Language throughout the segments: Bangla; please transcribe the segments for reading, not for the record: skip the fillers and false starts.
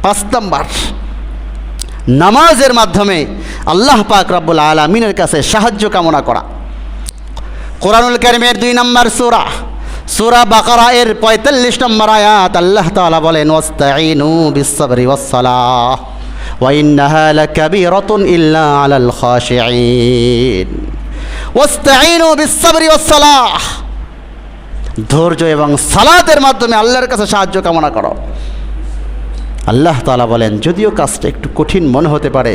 5 নম্বর, নামাজের মাধ্যমে আল্লাহ পাক রব্বুল আলামিনের কাছে সাহায্য কামনা করা। কোরআনুল কারীমের 2 নম্বর সূরা বাকারা এর 45 নম্বর আয়াত আল্লাহ তাআলা বলেন, ওয়াস্তাঈনু বিস-সাবরি ওয়াস-সালাহ ওয়া ইন্নাহা লাকাবীরাতুন ইল্লা আলাল খাশিঈন। ওয়াস্তাঈনু বিস-সাবরি ওয়াস-সালাহ, ধৈর্য এবং সালাতের মাধ্যমে আল্লাহর কাছে সাহায্য কামনা করো। আল্লাহ তাআলা বলেন, যদিও কাজটা একটু কঠিন মনে হতে পারে,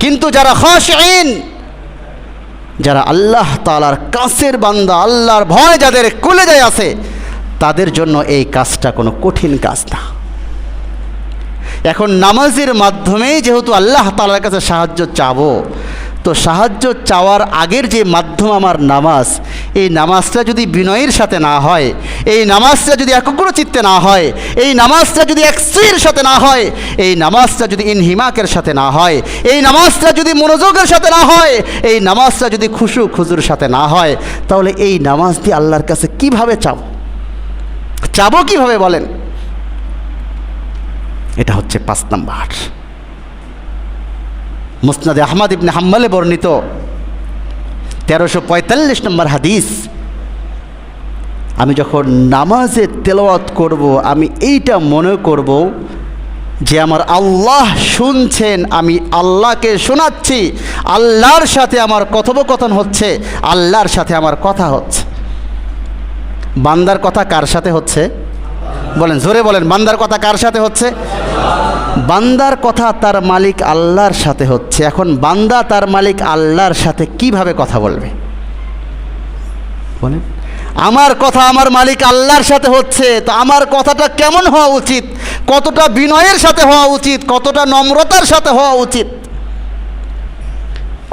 কিন্তু যারা খাশিঈন, যারা আল্লাহ তাআলার কাছের বান্দা, আল্লাহর ভয় যাদের কলিজায় আছে, তাদের জন্য এই কাজটা কোনো কঠিন কাজ না। এখন নামাজের মাধ্যমে যেহেতু আল্লাহ তাআলার কাছে সাহায্য চাবো, তো সাহায্য চাওয়ার আগের যে মাধ্যম আমার নামাজ, এই নামাজটা যদি বিনয়ের সাথে না হয়, এই নামাজটা যদি একাগ্র চিত্তে না হয়, এই নামাজটা যদি একসির সাথে না হয়, এই নামাজটা যদি ইনহিমাকের সাথে না হয়, এই নামাজটা যদি মনোযোগের সাথে না হয়, এই নামাজটা যদি খুশু খুজুর সাথে না হয়, তাহলে এই নামাজ দিয়ে আল্লাহর কাছে কিভাবে চাবো কিভাবে বলেন? এটা হচ্ছে 5 নম্বর। মুসনাদে আহমদ ইবনে হাম্বলে বর্ণিত 1345 নম্বর হাদিস, আমি যখন নামাজে তেলাওয়াত করব, আমি এইটা মনে করব যে আমার আল্লাহ শুনছেন, আমি আল্লাহকে শোনাচ্ছি, আল্লাহর সাথে আমার কথোপকথন হচ্ছে, আল্লাহর সাথে আমার কথা হচ্ছে। বান্দার কথা কার সাথে হচ্ছে বলেন? জোরে বলেন, বান্দার কথা কার সাথে হচ্ছে? বান্দার কথা তার মালিক আল্লাহর সাথে হচ্ছে। এখন বান্দা তার মালিক আল্লাহর সাথে কিভাবে কথা বলবে বলেন? আমার কথা আমার মালিক আল্লাহর সাথে হচ্ছে, তো আমার কথাটা কেমন হওয়া উচিত? কতটা বিনয়ের সাথে হওয়া উচিত, কতটা নম্রতার সাথে হওয়া উচিত,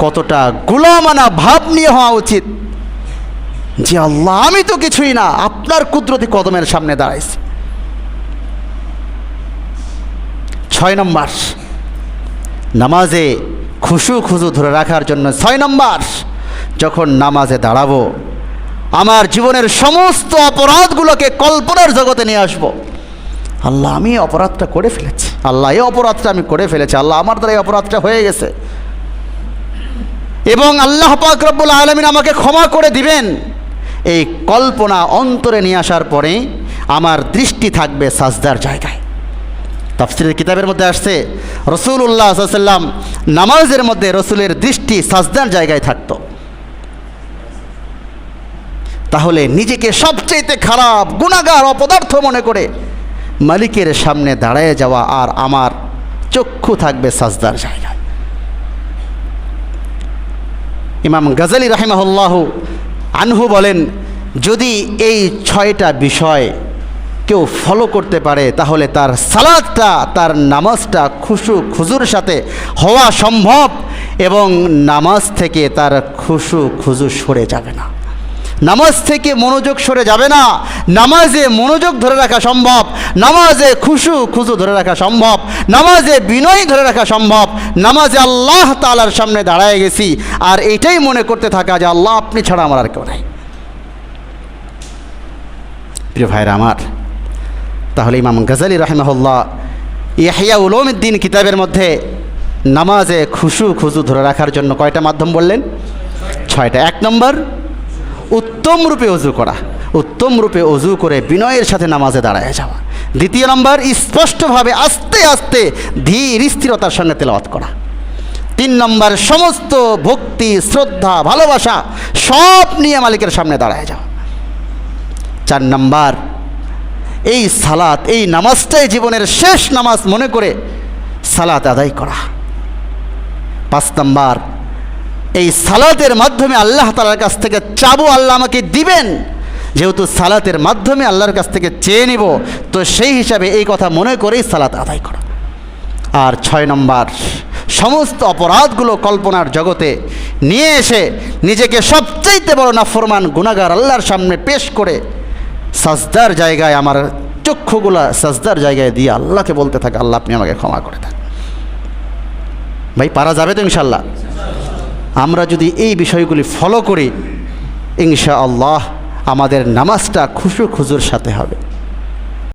কতটা গোলামানা ভাব নিয়ে হওয়া উচিত যে আল্লাহ, আমি তো কিছুই না, আপনার কুদরতি কদমের সামনে দাঁড়াইছি। 6 নম্বর, নামাজে খুশু খুজু ধরে রাখার জন্য 6 নম্বর, যখন নামাজে দাঁড়াবো, আমার জীবনের সমস্ত অপরাধগুলোকে কল্পনার জগতে নিয়ে আসবো। আল্লাহ, আমি অপরাধটা করে ফেলেছি, আল্লাহ এই অপরাধটা আমি করে ফেলেছি, আল্লাহ আমার দ্বারা এই অপরাধটা হয়ে গেছে, এবং আল্লাহ পাক রব্বুল আলামিন আমাকে ক্ষমা করে দিবেন। এই কল্পনা অন্তরে নিয়ে আসার পরে আমার দৃষ্টি থাকবে সাজদার জায়গায়। তাফসীরের কিতাবের মধ্যে আসছে, রাসূলুল্লাহ সাল্লাল্লাহু আলাইহি ওয়াসাল্লাম নামাজের মধ্যে রাসূলের দৃষ্টি সাজদার জায়গায় থাকতো। তাহলে নিজেকে সবচেয়ে খারাপ গুনাহগার অপদার্থ মনে করে মালিকের সামনে দাঁড়ায় যাওয়া, আর আমার চক্ষু থাকবে সাজদার জায়গায়। ইমাম গাজালি রাহিমাহুল্লাহ আনহু বলেন, যদি এই 6টা বিষয় কেউ ফলো করতে পারে, তাহলে তার সালাতটা, তার নামাজটা খুশু খুজুর সাথে হওয়া সম্ভব, এবং নামাজ থেকে তার খুশু খুজু সরে যাবে না, নামাজ থেকে মনোযোগ সরে যাবে না, নামাজে মনোযোগ ধরে রাখা সম্ভব, নামাজে খুশু খুজু ধরে রাখা সম্ভব, নামাজে বিনয় ধরে রাখা সম্ভব, নামাজে আল্লাহ তাআলার সামনে দাঁড়ায় গেছি আর এটাই মনে করতে থাকা যে আল্লাহ আপনি ছাড়া আমার আর কেউ নাই। প্রিয় ভাইরা আমার, তাহলে ইমাম গাজালি রাহিমাহুল্লাহ ইহয়া উলুমিদ্দিন কিতাবের মধ্যে নামাজে খুশু খুজু ধরে রাখার জন্য কয়টা মাধ্যম বললেন? 6টা। 1 নম্বর, উত্তম রূপে অজু করা, উত্তম রূপে অজু করে বিনয়ের সাথে নামাজে দাঁড়ায় যাওয়া। 2 নম্বর, স্পষ্টভাবে আস্তে আস্তে ধীর স্থিরতার সঙ্গে তেলাওয়াত করা। 3 নম্বর, সমস্ত ভক্তি শ্রদ্ধা ভালোবাসা সব নিয়ে মালিকের সামনে দাঁড়ায় যাওয়া। 4 নম্বর, এই সালাত, এই নামাজটাই জীবনের শেষ নামাজ মনে করে সালাত আদায় করা। 5 নম্বর, এই সালাতের মাধ্যমে আল্লাহ তাআলার কাছ থেকে চাবো, আল্লাহ আমাকে দিবেন, যেহেতু সালাতের মাধ্যমে আল্লাহর কাছ থেকে চেয়ে নিব, তো সেই হিসাবে এই কথা মনে করেই সালাত আদায় করা। আর 6 নম্বর, সমস্ত অপরাধগুলো কল্পনার জগতে নিয়ে এসে নিজেকে সবচাইতে বড় নাফরমান গুনাহগার আল্লাহর সামনে পেশ করে সাজদার জায়গায়, আমার চক্ষুগুলা সাজদার জায়গায় দিয়ে আল্লাহকে বলতে থাকে, আল্লাহ আপনি আমাকে ক্ষমা করে দেন। ভাই, পারা যাবে তো ইনশাআল্লাহ? আমরা যদি এই বিষয়গুলি ফলো করি, ইনশাআল্লাহ আমাদের নামাজটা খুশু খুজুর সাথে হবে।